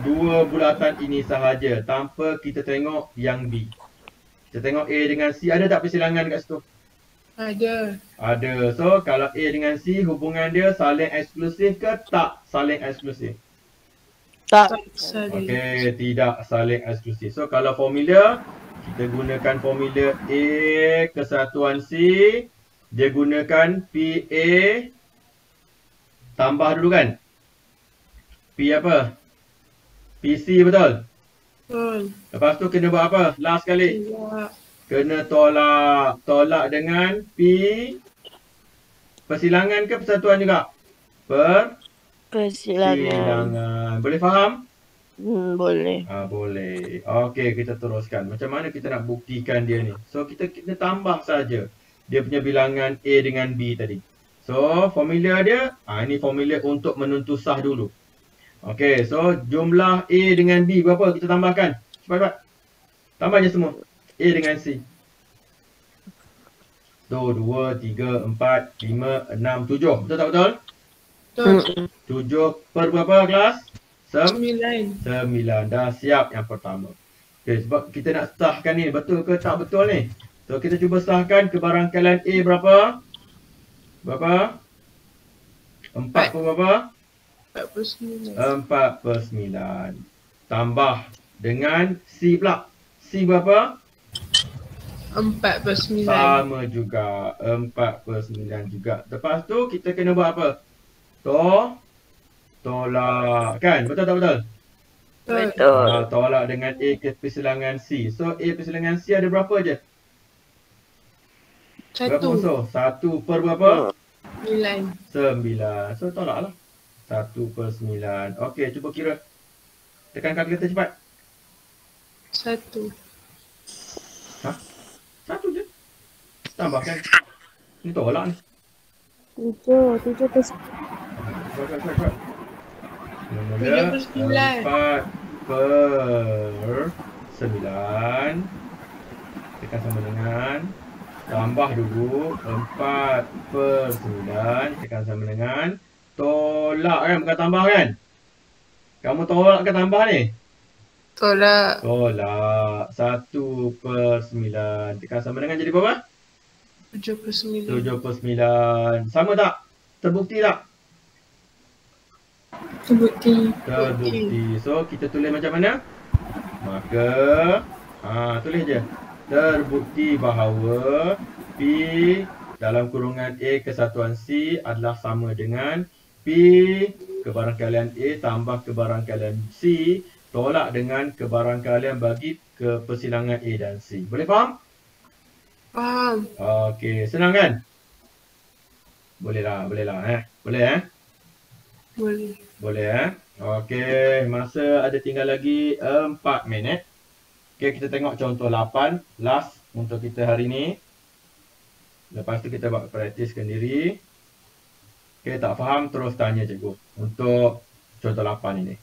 dua bulatan ini sahaja tanpa kita tengok yang B. Kita tengok A dengan C. Ada tak persilangan kat situ?
Ada.
Ada. So, kalau A dengan C, hubungan dia saling eksklusif ke tak saling eksklusif?
Tak.
Saling.
Okey, tidak saling eksklusif. So, kalau formula, kita gunakan formula A kesatuan C. Dia gunakan PA tambah dulu kan? P apa? PC betul?
Betul.
Lepas tu kena buat apa? Last sekali.
Tidak.
Kena tolak. Tolak dengan P. Persilangan ke persatuan juga? Persilangan. Boleh faham?
Boleh.
Boleh. Okey, kita teruskan. Macam mana kita nak buktikan dia ni? So, kita tambah saja dia punya bilangan A dengan B tadi. So, formula dia, ini formula untuk menentusah dulu. Okey, so jumlah A dengan B berapa kita tambahkan? Cepat-cepat. Tambah je semua. A dengan C. So, 2, 3, 4, 5, 6, 7. Betul tak betul?
Betul.
7 per berapa kelas?
9.
9. Dah siap yang pertama. Okay, sebab kita nak sahkan ni betul ke tak betul ni. So kita cuba sahkan kebarangkalian A berapa? Berapa? 4 per berapa?
49.
4 per 9. Tambah dengan C pula. C berapa?
4 per 9.
Sama juga. 4 per 9 juga. Lepas tu kita kena buat apa? Tolak. Kan? Betul tak betul?
Betul.
Tolak dengan A ke persilangan C. So A persilangan C ada berapa je? Berapa
1.
unsur? 1 per berapa?
9.
9. So tolak lah. 1 per 9. Okey, cuba kira. Tekan kalkulator cepat.
1.
Hah? 1 je. Tambahkan. Ni tolak ni.
7 per
Cepat. Mula
3 per 9.
4 per 9. Tekan sama dengan. Tambah dulu. 4 per 9. Tekan sama dengan. Tolak kan? Bukan tambah kan? Kamu tolak ke tambah ni?
Tolak.
Tolak. 1 per 9. Tekan sama dengan jadi berapa?
7 per 9.
7 per 9. Sama tak? Terbukti tak?
Terbukti.
Terbukti. So, kita tulis macam mana? Maka, tulis je. Terbukti bahawa P dalam kurungan A kesatuan C adalah sama dengan P kebarangkalian A tambah kebarangkalian C tolak dengan kebarangkalian bagi ke persilangan A dan C. Boleh faham?
Faham.
Okey, senang kan? Boleh lah. Boleh
Boleh.
Boleh Okey, masa ada tinggal lagi 4 minit. Okey, kita tengok contoh 8. Last untuk kita hari ni. Lepas tu kita buat praktiskan diri. Okey, tak faham terus tanya cikgu. Untuk contoh 8 ini.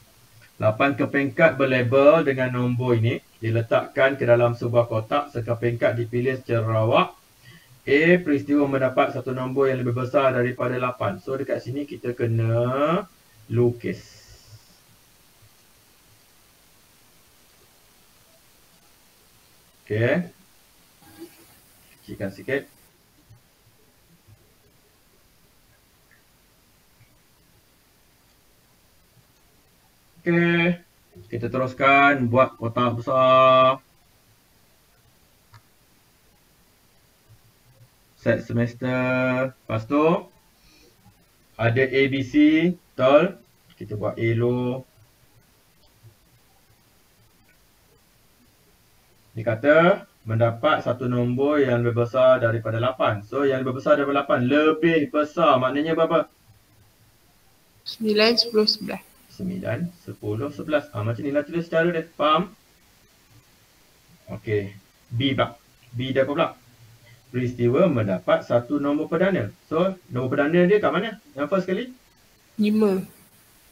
8 kepingkat berlabel dengan nombor ini diletakkan ke dalam sebuah kotak. Sekepingkat dipilih secara rawak. A peristiwa mendapat satu nombor yang lebih besar daripada 8. So dekat sini kita kena lukis. Okey. Kecilkan sikit. Okey. Kita teruskan buat kotak besar. Set semester. Lepas tu ada ABC, betul? Kita buat A dulu. Dia kata mendapat satu nombor yang lebih besar daripada 8. So yang lebih besar daripada 8 lebih besar maknanya berapa?
9, 10, 11.
9, 10, 11. Macam ni lah tulis secara dia. Faham? Okey. B pula. B dia apa pula? Peristiwa mendapat satu nombor perdana. So, nombor perdana dia kat mana? Yang first sekali?
5.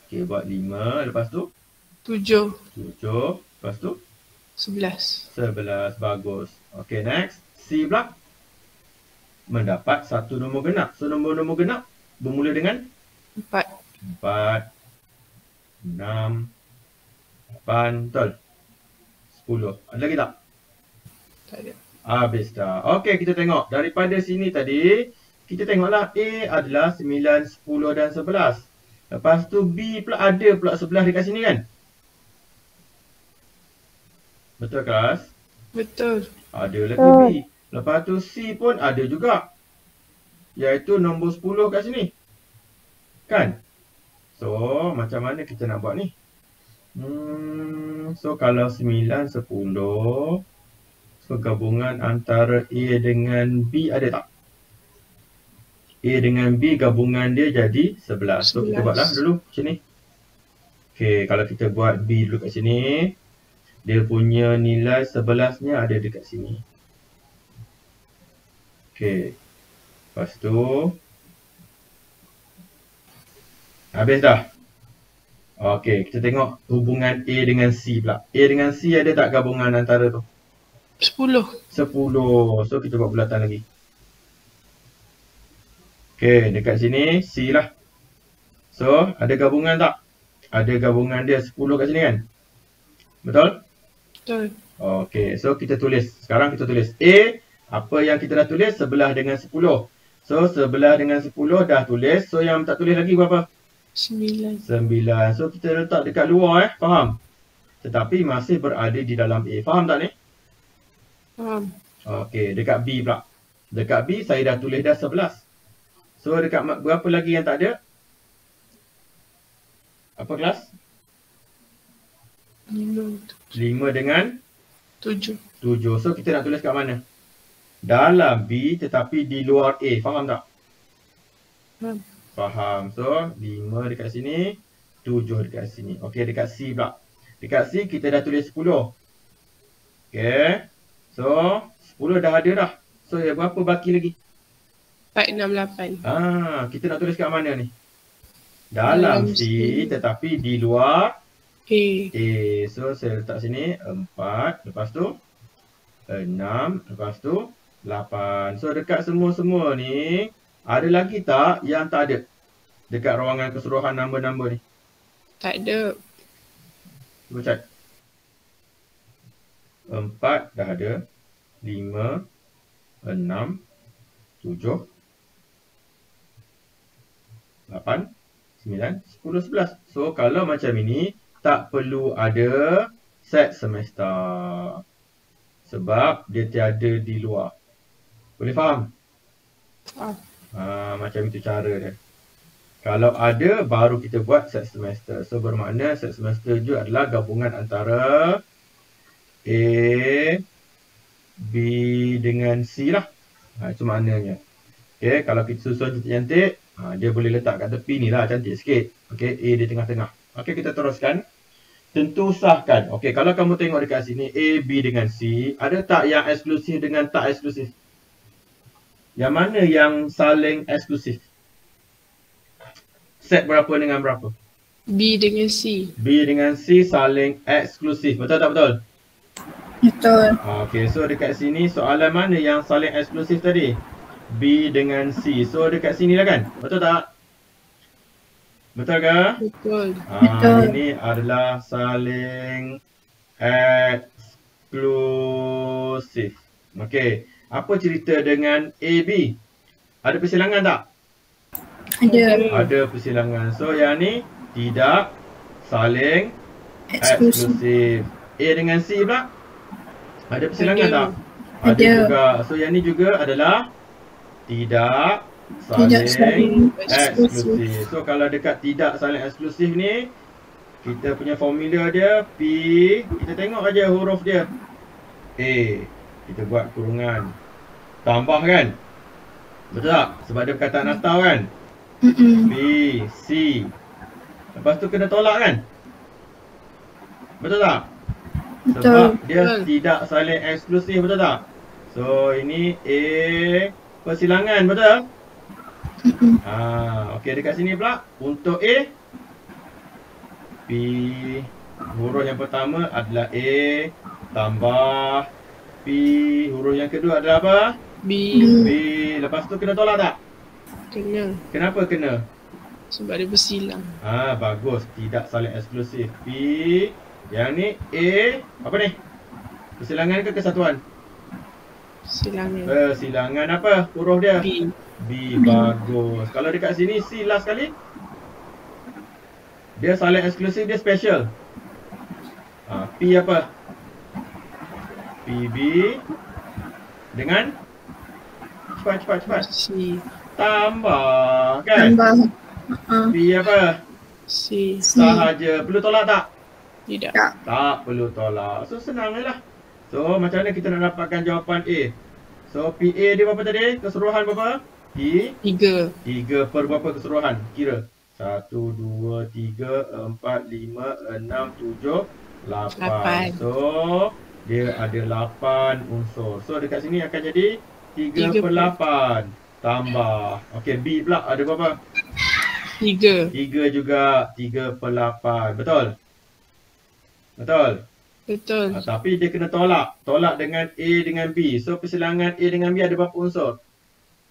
Okey, buat 5. Lepas tu?
7.
7. Lepas tu?
11.
11. Bagus. Okey, next. C pula? Mendapat satu nombor genap. So, nombor-nombor genap bermula dengan?
4.
4, 6, 8, betul? 10. Ada lagi tak?
Tak ada.
Habis dah. Okey, kita tengok. Daripada sini tadi, kita tengoklah A adalah 9, 10 dan 11. Lepas tu B pula ada pula 11 dekat sini kan? Betul kelas?
Betul.
Ada lagi B. Lepas tu C pun ada juga. Iaitu nombor 10 kat sini. Kan? So, macam mana kita nak buat ni? So, kalau 9, 10... So, gabungan antara A dengan B ada tak? A dengan B gabungan dia jadi 11. So, kita buatlah dulu macam ni. Okay, kalau kita buat B dulu kat sini. Dia punya nilai 11-nya ada dekat sini. Okay. Lepas tu. Habis dah. Okay, kita tengok hubungan A dengan C pula. A dengan C ada tak gabungan antara tu?
10.
10. So, kita buat bulatan lagi. Okey, dekat sini C lah. So, ada gabungan tak? Ada gabungan dia 10 kat sini kan? Betul?
Betul.
Okey, so kita tulis. Sekarang kita tulis A. Apa yang kita dah tulis? 11 dengan 10. So 11 dengan 10 dah tulis. So yang tak tulis lagi berapa?
9.
9. So kita letak dekat luar faham? Tetapi masih berada di dalam A. Faham tak ni?
Faham.
Okey, dekat B pula. Dekat B saya dah tulis dah 11. So dekat berapa lagi yang tak ada? Apa kelas?
5.
5 dengan
7.
7. So kita nak tulis kat mana? Dalam B tetapi di luar A. Faham tak?
Faham.
Faham. So 5 dekat sini, 7 dekat sini. Okey, dekat C pula. Dekat C kita dah tulis 10. Okey. So 10 dah ada dah. So berapa baki lagi?
4, 6, 8.
Kita nak tulis kat mana ni? Dalam C tetapi di luar
A.
A. So saya letak sini 4, lepas tu 6, lepas tu 8. So dekat semua-semua ni ada lagi tak yang tak ada? Dekat ruangan keseluruhan nombor-nombor ni.
Tak ada.
Cuba check. 4 dah ada. 5, 6, 7, 8, 9, 10, 11. So kalau macam ini, tak perlu ada set semester. Sebab dia tiada di luar. Boleh faham?
Faham.
Macam itu cara dia. Kalau ada, baru kita buat set semester. So bermakna set semester je adalah gabungan antara A, B dengan C lah. Itu maknanya. Okay, kalau kita susun cantik-cantik, dia boleh letak kat tepi ni lah, cantik sikit. Okay, A di tengah-tengah. Okay, kita teruskan. Tentu sahkan. Okay, kalau kamu tengok dekat sini, A, B dengan C, ada tak yang eksklusif dengan tak eksklusif? Yang mana yang saling eksklusif? Set berapa dengan berapa?
B dengan C.
B dengan C saling eksklusif. Betul tak betul?
Betul.
Okay, so dekat sini soalan mana yang saling eksklusif tadi? B dengan C. So dekat sini lah kan? Betul tak? Betul ke?
Betul.
Betul.
Ini adalah saling eksklusif. Okay. Apa cerita dengan AB? Ada persilangan tak?
Ada.
Ada persilangan. So yang ni tidak saling
Eksklusif.
eksklusif. A dengan C pula? Ada persilangan
Ada.
tak? Ada
Ada.
juga. So yang ni juga adalah tidak
Tidak
saling
saling
eksklusif. So kalau dekat tidak saling eksklusif ni, kita punya formula dia P, kita tengok aja huruf dia. A, kita buat kurungan. Tambah kan? Betul tak? Sebab dia perkataan atau kan? B, C. Lepas tu kena tolak kan? Betul tak? Sebab
Betul.
dia
Betul.
tidak saling eksklusif, betul tak? So ini A persilangan, betul? Okey, dekat sini pula untuk A, P, huruf yang pertama adalah A tambah P, huruf yang kedua adalah apa?
B.
B. Lepas tu kena tolak tak?
Kena.
Kenapa kena?
Sebab dia bersilang.
Bagus. Tidak saling eksklusif. P. Yang ni A. Apa ni? Persilangan ke kesatuan?
Silangan.
Persilangan apa? Huruf dia?
B.
B. Bagus. Kalau dekat sini C last kali. Dia saling eksklusif, dia special. P apa? PB. Dengan? Cepat.
C.
Tambah. Kan?
Tambah.
P apa?
C.
Sahaja. Perlu tolak tak?
Tidak.
Tak.
Tak perlu tolak. So senang je lah. So macam mana kita nak dapatkan jawapan A? So PA dia berapa tadi? Keseluruhan berapa?
3.
3 per berapa keseluruhan? Kira. 1, 2, 3, 4, 5, 6, 7, 8. So dia ada 8 unsur. So dekat sini akan jadi 3 per 8. Tambah. Okey, B pula ada berapa?
3.
3 juga. 3 per 8. Betul? Betul?
Betul.
Tapi dia kena tolak. Tolak dengan A dengan B. So persilangan A dengan B ada berapa unsur?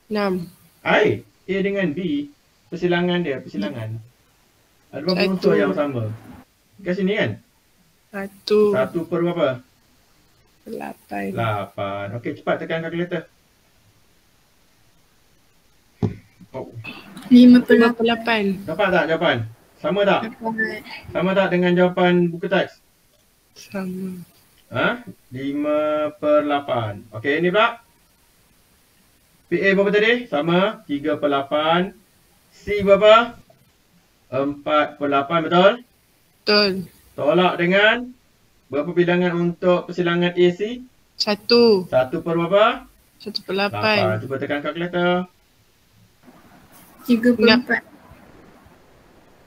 6.
A dengan B. Persilangan dia. Persilangan. Ada berapa
Satu.
unsur yang sama? Kat sini kan?
1.
1 per berapa?
8.
8. Okey, cepat tekan kalkulator.
5 per
5 per
8.
8.
Dapat tak jawapan? Sama tak?
Dapat.
Sama tak dengan jawapan buku teks?
Sama.
5 per 8. Okey, ini pula. PA berapa tadi? Sama. 3 per 8. C berapa? 4 per 8, betul?
Betul.
Tolak dengan berapa bilangan untuk persilangan AC?
1.
1 per berapa?
1 per 8.
Cuba tekan kalkulator.
3 per
Enggak.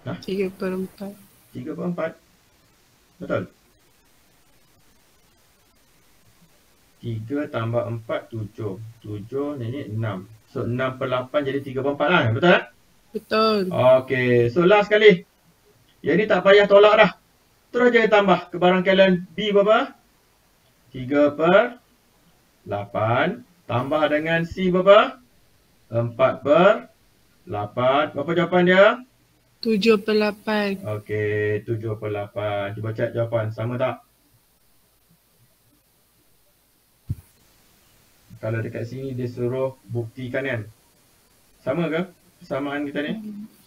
4.
3 per 4.
3 per 4. Betul? 3 tambah 4, 7. 7 ni 6. So 6 per 8 jadi 3 per 4 lah. Betul tak?
Betul.
Okey. So last sekali. Yang ni tak payah tolak dah. Terus je tambah kebarangkalian B berapa? 3 per 8. Tambah dengan C berapa? 4 per 8. Berapa jawapan dia?
7 per 8.
Okey. 7 per 8. Cuba cek jawapan. Sama tak? Kalau dekat sini dia suruh buktikan kan? Sama ke persamaan kita ni?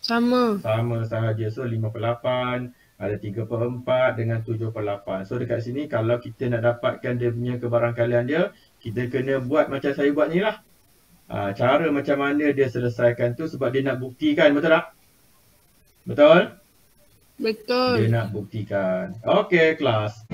Sama.
Sama sahaja. So 5 per 8. Ada 3 per 4 dengan 7 per 8. So dekat sini kalau kita nak dapatkan dia punya kebarangkalian dia, kita kena buat macam saya buat ni lah. Cara macam mana dia selesaikan tu sebab dia nak buktikan. Betul tak? Betul?
Betul.
Dia nak buktikan. Okey, kelas.